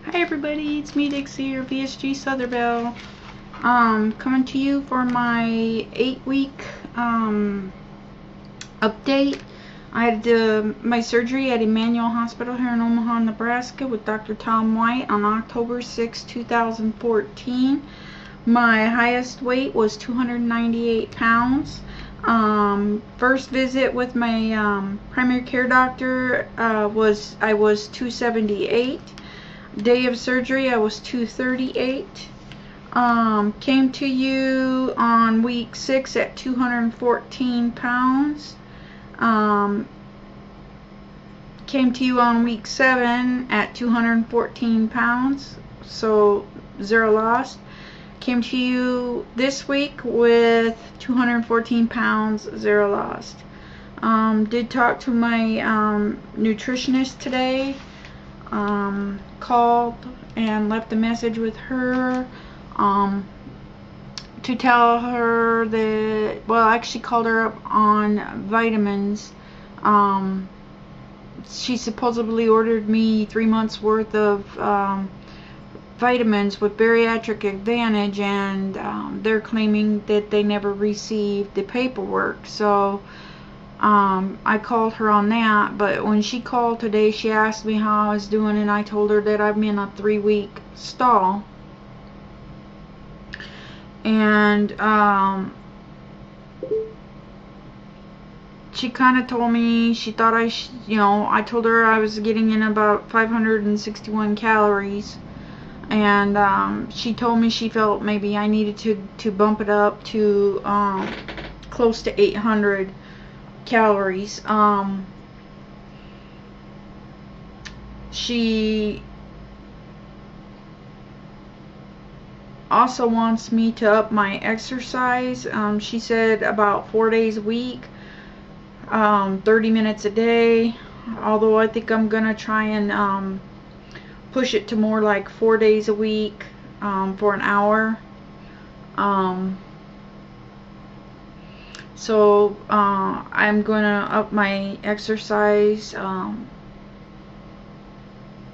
Hi everybody, it's me Dixie, your VSG Sotherbell. Coming to you for my 8-week update. I had my surgery at Emmanuel Hospital here in Omaha, Nebraska with Dr. Tom White on October 6, 2014. My highest weight was 298 pounds. First visit with my primary care doctor I was 278. Day of surgery I was 238. Came to you on week 6 at 214 pounds. Came to you on week 7 at 214 pounds, so 0 lost. Came to you this week with 214 pounds, 0 lost. Did talk to my nutritionist today. Called and left a message with her to tell her that, well, I actually called her up on vitamins. She supposedly ordered me 3 months worth of vitamins with Bariatric Advantage, and they're claiming that they never received the paperwork. So I called her on that, but when she called today, she asked me how I was doing, and I told her that I'm in a 3-week stall. And she kind of told me she thought I told her I was getting in about 561 calories, and she told me she felt maybe I needed to bump it up to close to 800 calories. She also wants me to up my exercise. She said about 4 days a week, 30 minutes a day, although I think I'm gonna try and push it to more like 4 days a week for an hour. So I'm gonna up my exercise.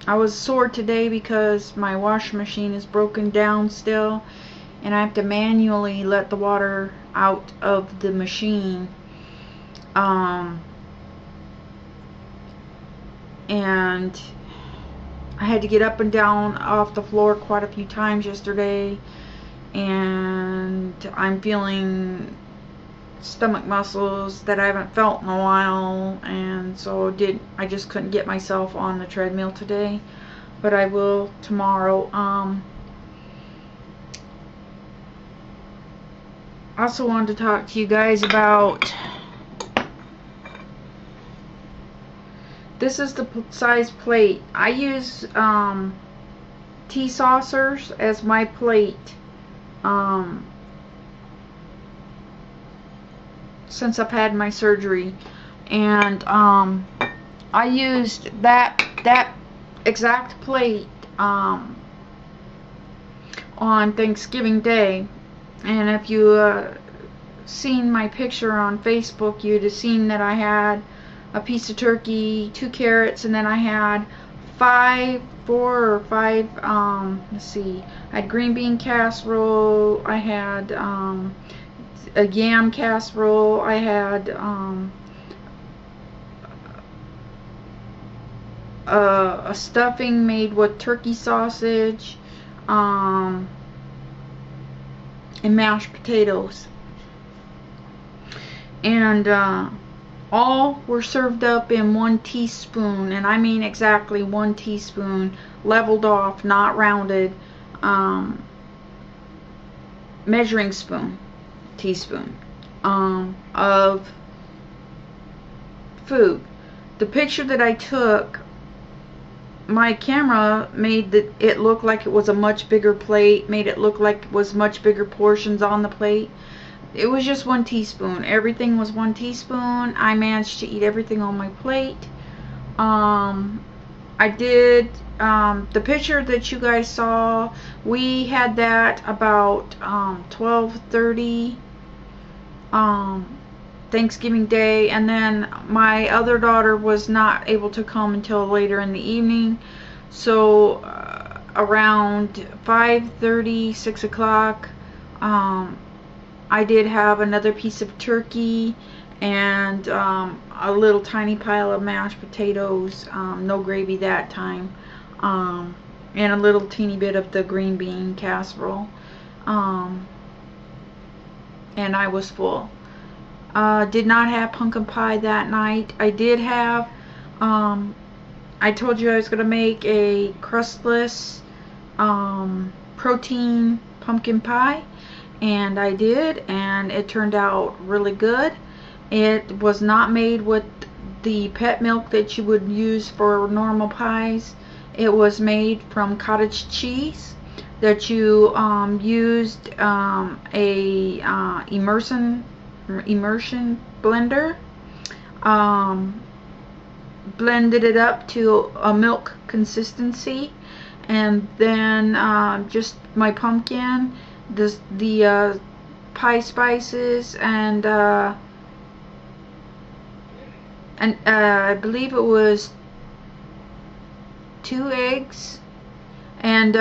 I was sore today because my washing machine is broken down still, and I have to manually let the water out of the machine. And I had to get up and down off the floor quite a few times yesterday, and I'm feeling stomach muscles that I haven't felt in a while, and so I just couldn't get myself on the treadmill today, but I will tomorrow. Also wanted to talk to you guys about, this is the size plate. I use tea saucers as my plate since I've had my surgery, and I used that exact plate on Thanksgiving Day. And if you seen my picture on Facebook, you'd have seen that I had a piece of turkey, 2 carrots, and then I had 4 or 5 let's see, I had green bean casserole, I had a yam casserole, I had a stuffing made with turkey sausage, and mashed potatoes, and all were served up in 1 teaspoon, and I mean exactly 1 teaspoon, leveled off, not rounded, measuring teaspoon of food. The picture that I took, my camera made it look like it was a much bigger plate, made it look like it was much bigger portions on the plate. It was just 1 teaspoon. Everything was 1 teaspoon. I managed to eat everything on my plate. I did the picture that you guys saw, we had that about 12:30 Thanksgiving Day, and then my other daughter was not able to come until later in the evening, so around 5:30, 6 o'clock, I did have another piece of turkey and a little tiny pile of mashed potatoes, no gravy that time, and a little teeny bit of the green bean casserole, and I was full. Did not have pumpkin pie that night. I did have, I told you I was going to make a crustless protein pumpkin pie, and I did, and it turned out really good. It was not made with the pet milk that you would use for normal pies. It was made from cottage cheese that you used a immersion blender, blended it up to a milk consistency, and then just my pumpkin, the pie spices, and I believe it was 2 eggs, and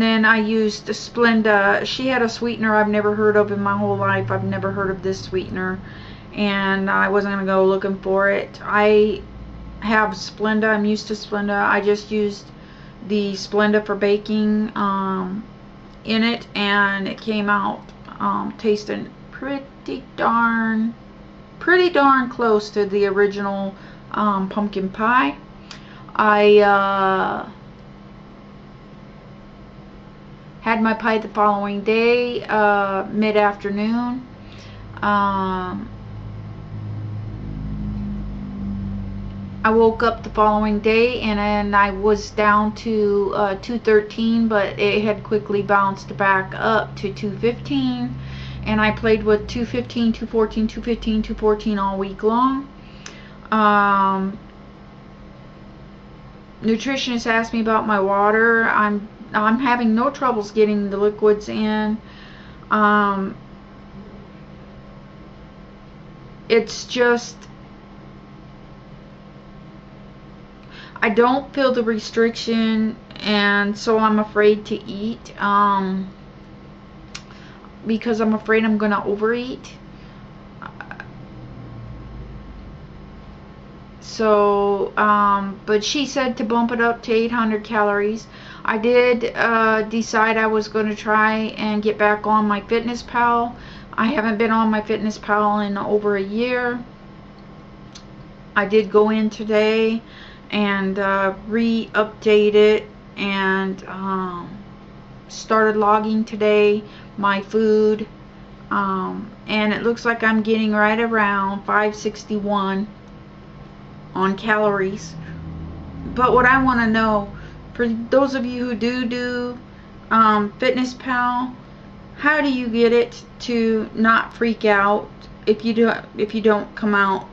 then I used Splenda. She had a sweetener I've never heard of in my whole life. I've never heard of this sweetener, and I wasn't going to go looking for it. I have Splenda. I'm used to Splenda. I just used the Splenda for baking in it, and it came out tasting pretty darn close to the original pumpkin pie. I had my pie the following day, mid-afternoon. I woke up the following day, and then I was down to 213, but it had quickly bounced back up to 215, and I played with 215, 214, 215, 214 all week long. Nutritionist asked me about my water. I'm having no troubles getting the liquids in. It's just I don't feel the restriction, and so I'm afraid to eat, because I'm afraid I'm gonna overeat. So but she said to bump it up to 800 calories. I did decide I was going to try and get back on my FitnessPal. I haven't been on my FitnessPal in over a year. I did go in today and re-update it, and started logging today my food, and it looks like I'm getting right around 561 on calories. But what I want to know, for those of you who do FitnessPal, how do you get it to not freak out if you don't come out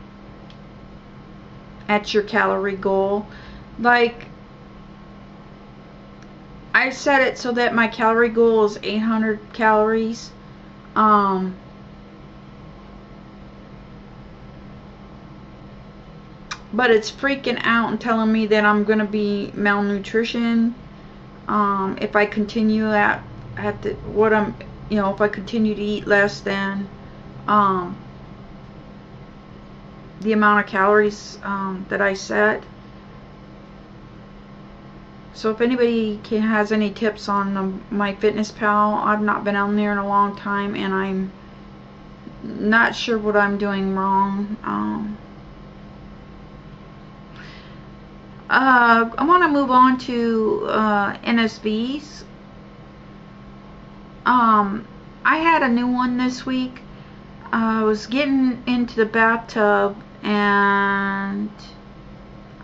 at your calorie goal? Like, I set it so that my calorie goal is 800 calories. But it's freaking out and telling me that I'm gonna be malnutrition if I continue at the what I'm, if I continue to eat less than the amount of calories that I set. So if anybody has any tips on my FitnessPal, I've not been on there in a long time, and I'm not sure what I'm doing wrong. I want to move on to NSVs. I had a new one this week. I was getting into the bathtub, and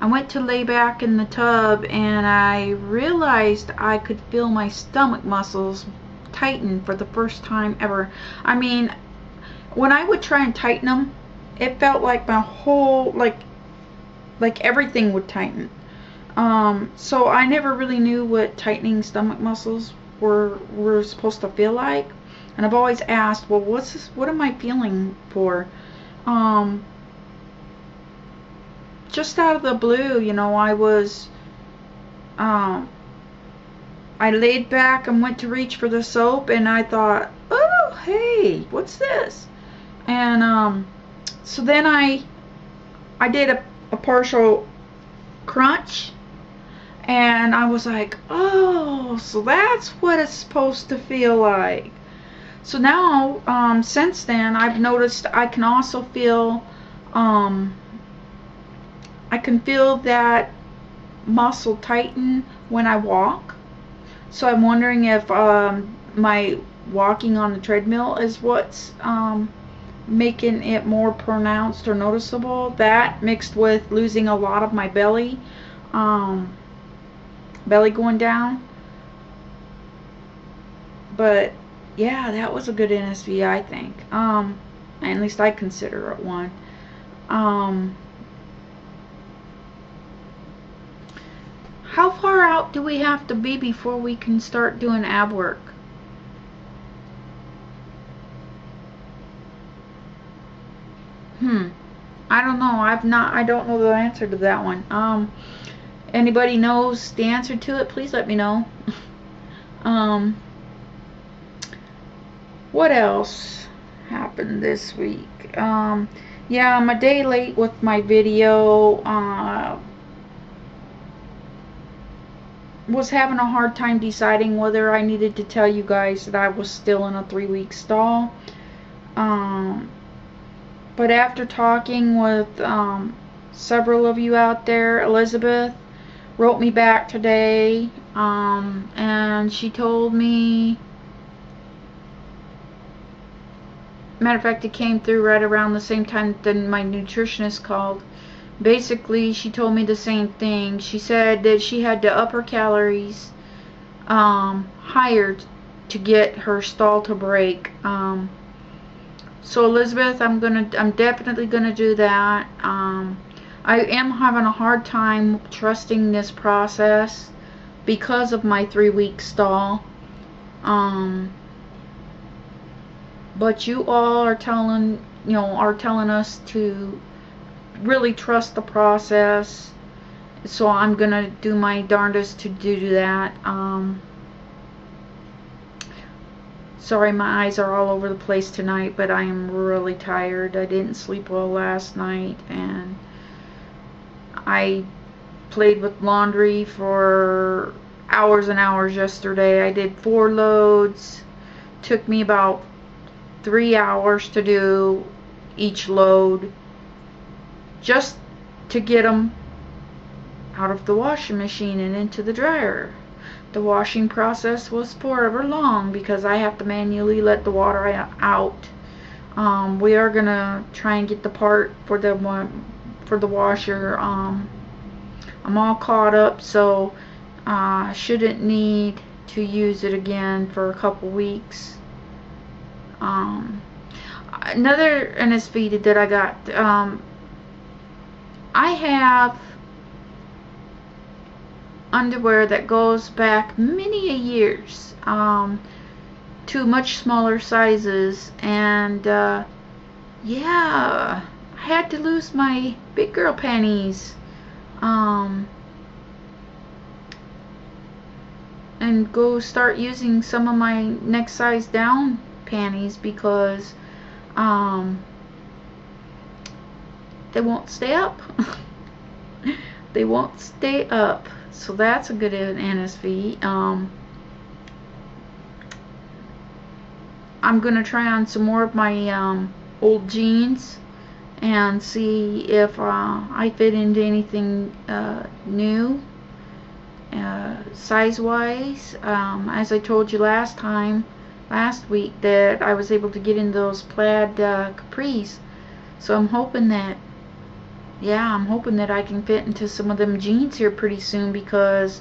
I went to lay back in the tub, and I realized I could feel my stomach muscles tighten for the first time ever. I mean, when I would try and tighten them, it felt like my whole, like everything would tighten. So I never really knew what tightening stomach muscles were supposed to feel like, and I've always asked, well, what am I feeling for? just out of the blue, you know, I laid back and went to reach for the soap, and I thought, oh, hey, what's this? And so then I did a partial crunch, and I was like, oh, so that's what it's supposed to feel like. So now, since then, I've noticed I can also feel, I can feel that muscle tighten when I walk. So I'm wondering if my walking on the treadmill is what's making it more pronounced or noticeable. That mixed with losing a lot of my belly going down. But yeah, that was a good NSV, I think. At least I consider it one. How far out do we have to be before we can start doing ab work? I don't know. I don't know the answer to that one. Anybody knows the answer to it, please let me know. What else happened this week? Yeah, I'm a day late with my video. Was having a hard time deciding whether I needed to tell you guys that I was still in a 3-week stall. But after talking with several of you out there, Elizabeth wrote me back today, and she told me, matter of fact, it came through right around the same time that my nutritionist called. Basically, she told me the same thing. She said that she had to up her calories higher to get her stall to break. So Elizabeth, I'm definitely gonna do that. I am having a hard time trusting this process because of my 3-week stall. But you all are telling us to really trust the process. So I'm gonna do my darndest to do that. Sorry, my eyes are all over the place tonight, but I am really tired. I didn't sleep well last night, and I played with laundry for hours and hours yesterday. I did 4 loads. Took me about 3 hours to do each load, just to get them out of the washing machine and into the dryer. The washing process was forever long because I have to manually let the water out. We are gonna try and get the part for the washer. I'm all caught up, so shouldn't need to use it again for a couple weeks. Another NSV that I got, I have underwear that goes back many years to much smaller sizes, and yeah, I had to lose my big girl panties and go start using some of my next size down panties because they won't stay up. They won't stay up. So that's a good NSV. I'm gonna try on some more of my old jeans and see if I fit into anything new size wise. As I told you last week, that I was able to get in those plaid capris, so I'm hoping that I can fit into some of them jeans here pretty soon, because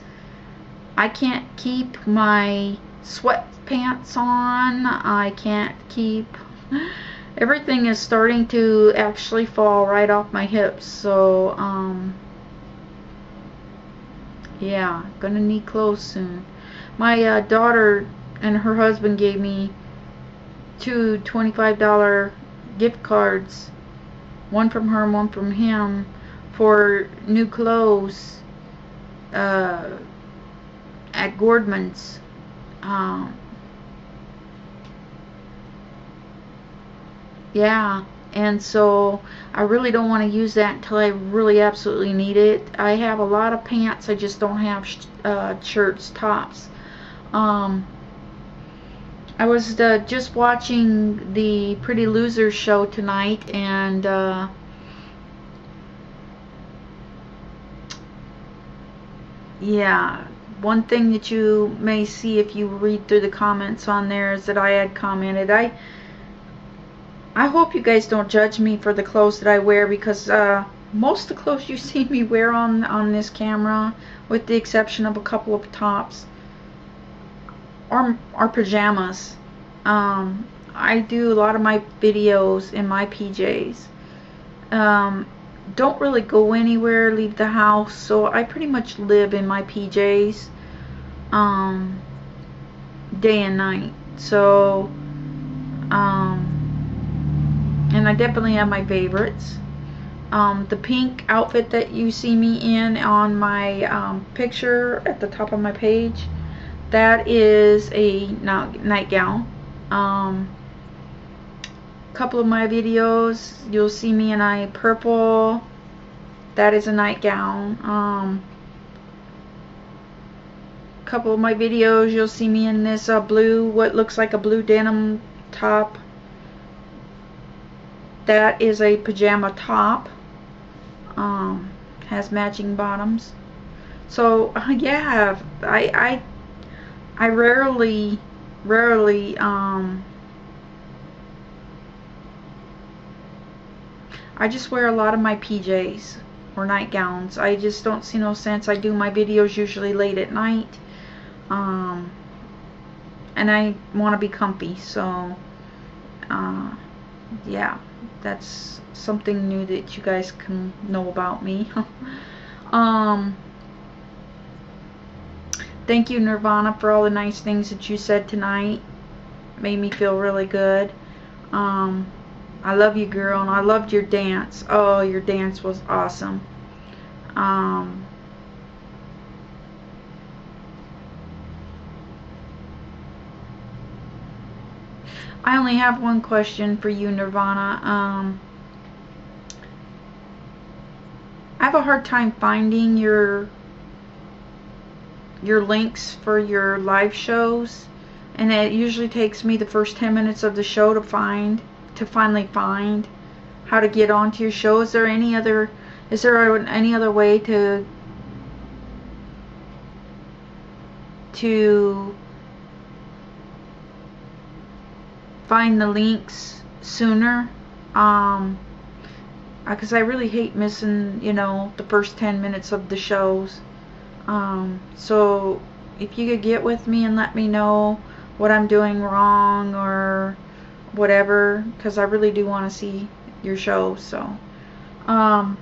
I can't keep my sweatpants on. I can't keep, everything is starting to actually fall right off my hips. So yeah, gonna need clothes soon. My daughter and her husband gave me 2 $25 gift cards, one from her and one from him, for new clothes at Gordman's. Yeah, and so I really don't want to use that until I really absolutely need it. I have a lot of pants, I just don't have shirts, tops. I was just watching the Pretty Losers show tonight, and yeah, one thing that you may see if you read through the comments on there is that I had commented, I hope you guys don't judge me for the clothes that I wear, because most of the clothes you see me wear on this camera, with the exception of a couple of tops, are pajamas. I do a lot of my videos in my PJs. Don't really go anywhere, leave the house, so I pretty much live in my PJs day and night. So and I definitely have my favorites. The pink outfit that you see me in on my picture at the top of my page, that is a nightgown. Couple of my videos you'll see me in a purple, that is a nightgown. Couple of my videos you'll see me in this blue, what looks like a blue denim top, that is a pajama top. Has matching bottoms. So yeah, I rarely I just wear a lot of my PJs or nightgowns. I just don't see no sense. I do my videos usually late at night, and I want to be comfy, so yeah, that's something new that you guys can know about me. Thank you, Nirvana, for all the nice things that you said tonight. Made me feel really good. I love you, girl, and I loved your dance. Oh, your dance was awesome. I only have one question for you, Nirvana. I have a hard time finding your links for your live shows, and it usually takes me the first 10 minutes of the show to finally find how to get onto your show. Is there any other way to find the links sooner? Because I really hate missing, the first 10 minutes of the shows. So if you could get with me and let me know what I'm doing wrong or whatever, because I really do want to see your show. So I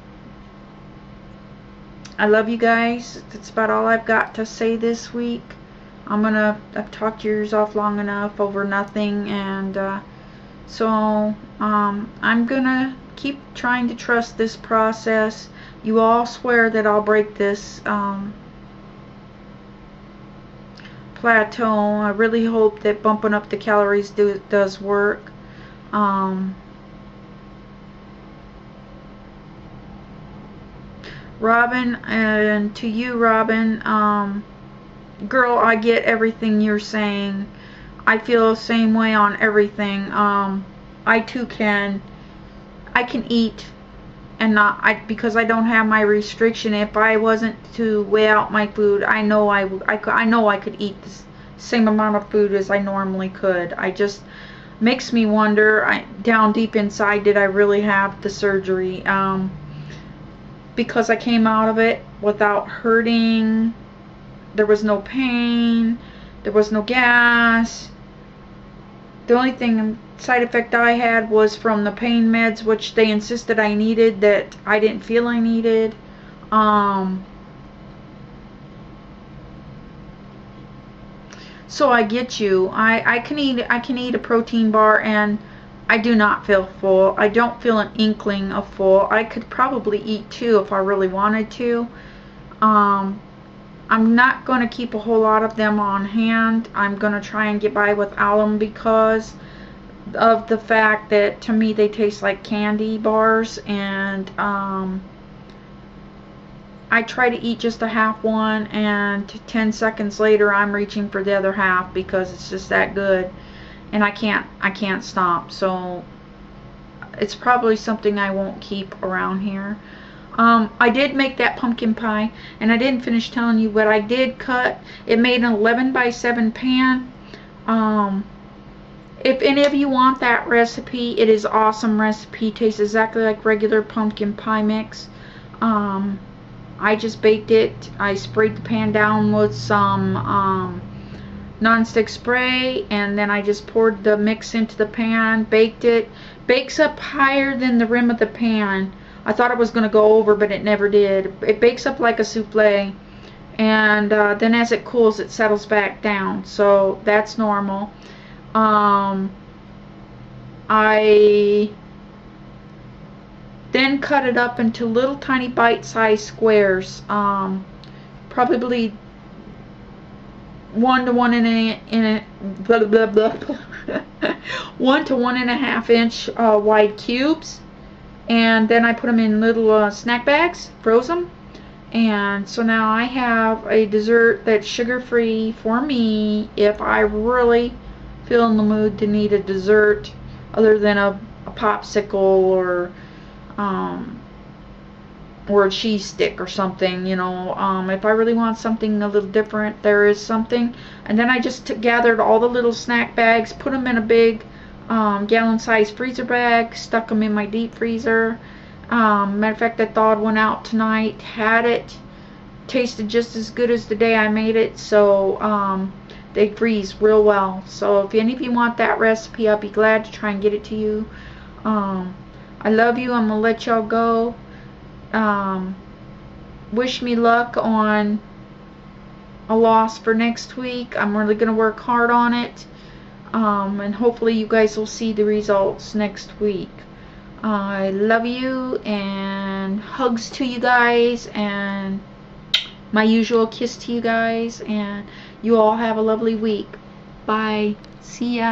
love you guys. That's about all I've got to say this week. I've talked your ears off long enough over nothing, and so I'm gonna keep trying to trust this process. You all swear that I'll break this plateau. I really hope that bumping up the calories does work. Robin, and to you, Robin, girl, I get everything you're saying. I feel the same way on everything. I too can eat and not, because I don't have my restriction. If I wasn't to weigh out my food, I know I could eat the same amount of food as I normally could. I just makes me wonder, down deep inside, did I really have the surgery? Because I came out of it without hurting. There was no pain. There was no gas. The only side effect I had was from the pain meds, which they insisted I needed, that I didn't feel I needed. So I get you. I can eat a protein bar and I do not feel full. I don't feel an inkling of full. I could probably eat 2 if I really wanted to. I'm not going to keep a whole lot of them on hand. I'm going to try and get by without them because of the fact that to me they taste like candy bars, and I try to eat just a half one, and 10 seconds later I'm reaching for the other half because it's just that good, and I can't stop. So it's probably something I won't keep around here. I did make that pumpkin pie, and I didn't finish telling you what I did cut. It made an 11 by 7 pan. If any of you want that recipe, it is an awesome recipe. Tastes exactly like regular pumpkin pie mix. I just baked it. I sprayed the pan down with some non-stick spray, and then I just poured the mix into the pan, baked it. Bakes up higher than the rim of the pan. I thought it was going to go over, but it never did. It bakes up like a souffle, and then as it cools, it settles back down. So that's normal. I then cut it up into little tiny bite-sized squares, probably 1 to 1 to 1.5 inch wide cubes, and then I put them in little snack bags, froze them, and so now I have a dessert that's sugar-free for me if I really feel in the mood to need a dessert other than a popsicle or a cheese stick or something, you know. If I really want something a little different, there is something. And then I just gathered all the little snack bags, put them in a big gallon-sized freezer bag, stuck them in my deep freezer. Matter of fact, I thawed one out tonight, had it, tasted just as good as the day I made it, so they freeze real well. So if any of you want that recipe, I'll be glad to try and get it to you. I love you. I'm gonna let y'all go. Wish me luck on a loss for next week. I'm really gonna work hard on it, and hopefully you guys will see the results next week. I love you, and hugs to you guys, and my usual kiss to you guys, and you all have a lovely week. Bye. See ya.